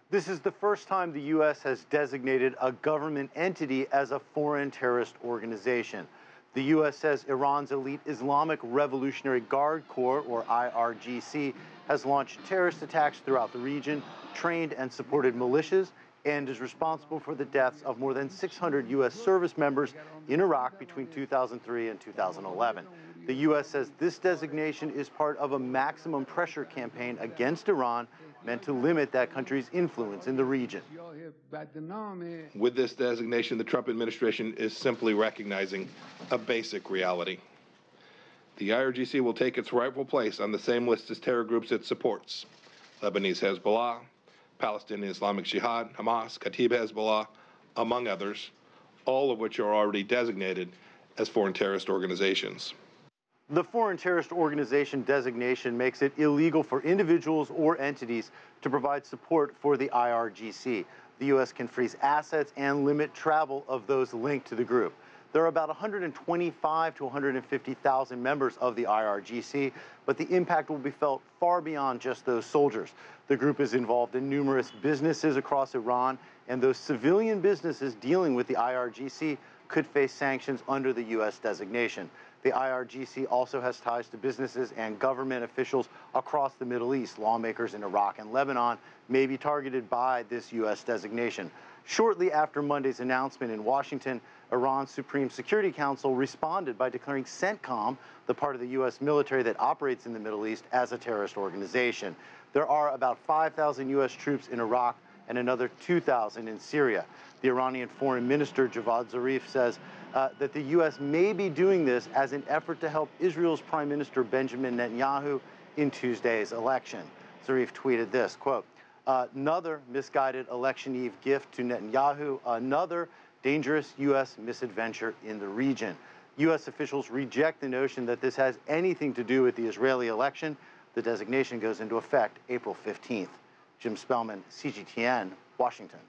This is the first time the U.S. has designated a government entity as a foreign terrorist organization. The U.S. says Iran's elite Islamic Revolutionary Guard Corps, or IRGC, has launched terrorist attacks throughout the region, trained and supported militias, and is responsible for the deaths of more than 600 U.S. service members in Iraq between 2003 and 2011. The U.S. says this designation is part of a maximum pressure campaign against Iran meant to limit that country's influence in the region. With this designation, the Trump administration is simply recognizing a basic reality. The IRGC will take its rightful place on the same list as terror groups it supports: Lebanese Hezbollah, Palestinian Islamic Jihad, Hamas, Kataib Hezbollah, among others, all of which are already designated as foreign terrorist organizations. The foreign terrorist organization designation makes it illegal for individuals or entities to provide support for the IRGC. The U.S. can freeze assets and limit travel of those linked to the group. There are about 125 to 150,000 members of the IRGC, but the impact will be felt far beyond just those soldiers. The group is involved in numerous businesses across Iran, and those civilian businesses dealing with the IRGC could face sanctions under the U.S. designation. The IRGC also has ties to businesses and government officials across the Middle East. Lawmakers in Iraq and Lebanon may be targeted by this U.S. designation. Shortly after Monday's announcement in Washington, Iran's Supreme Security Council responded by declaring CENTCOM, the part of the U.S. military that operates in the Middle East, as a terrorist organization. There are about 5,000 U.S. troops in Iraq and another 2,000 in Syria. The Iranian Foreign Minister Javad Zarif says that the U.S. may be doing this as an effort to help Israel's Prime Minister Benjamin Netanyahu in Tuesday's election. Zarif tweeted this, quote, "Another misguided election eve gift to Netanyahu, another dangerous U.S. misadventure in the region." U.S. officials reject the notion that this has anything to do with the Israeli election. The designation goes into effect April 15th. Jim Spellman, CGTN, Washington.